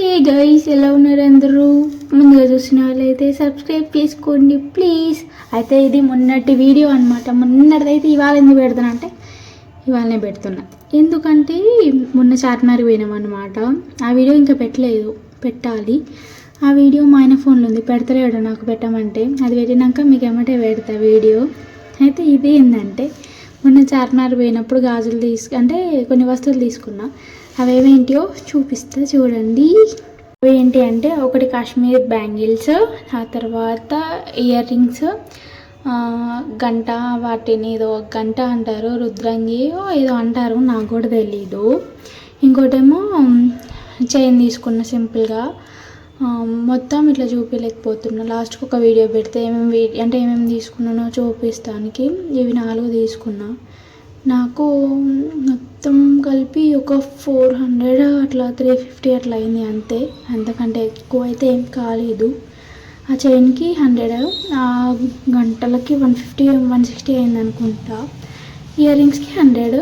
ఏ guys ఎలా ఉన్నారు అందరూ? ముందుగా చూసిన వాళ్ళైతే సబ్స్క్రైబ్ చేసుకోండి ప్లీజ్. అయితే ఇది మొన్నటి వీడియో అనమాట. మొన్నటిదైతే ఇవాళ ఎందుకు పెడుతున్నా అంటే ఇవాళనే పెడుతున్నా, ఎందుకంటే మొన్న చార్మినార్ పోయినాం అనమాట. ఆ వీడియో ఇంకా పెట్టాలి. ఆ వీడియో మా ఆయన ఫోన్లో ఉంది, పెడతలేడు నాకు పెట్టమంటే. అది పెట్టినాక మీకు ఏమంటే పెడతా వీడియో. అయితే ఇది ఏంటంటే మొన్న చార్మినార్ పోయినప్పుడు గాజులు అంటే కొన్ని వస్తువులు తీసుకున్నా. అవేమేంటియో చూపిస్తా చూడండి. అవి ఏంటి అంటే ఒకటి కాశ్మీర్ బ్యాంగిల్స్, ఆ తర్వాత ఇయర్ రింగ్స్, గంట, వాటిని ఏదో గంట అంటారు, రుద్రంగి ఏదో అంటారు, నాకు కూడా తెలీదు. ఇంకోటేమో చైన్ తీసుకున్న సింపుల్గా. మొత్తం ఇట్లా చూపించలేకపోతున్నా, లాస్ట్కి ఒక వీడియో పెడితే ఏమేమి తీసుకున్నానో చూపిస్తానికి. ఇవి 4 తీసుకున్నా. నాకు మొత్తం కలిపి ఒక 400 అట్లా 350 అట్లా అయింది అంతే, అంతకంటే ఎక్కువ అయితే ఏం కాలేదు. ఆ చైన్కి 100, ఆ గంటలకి 150 160 అయింది అనుకుంటా. ఇయర్ రింగ్స్కి 100.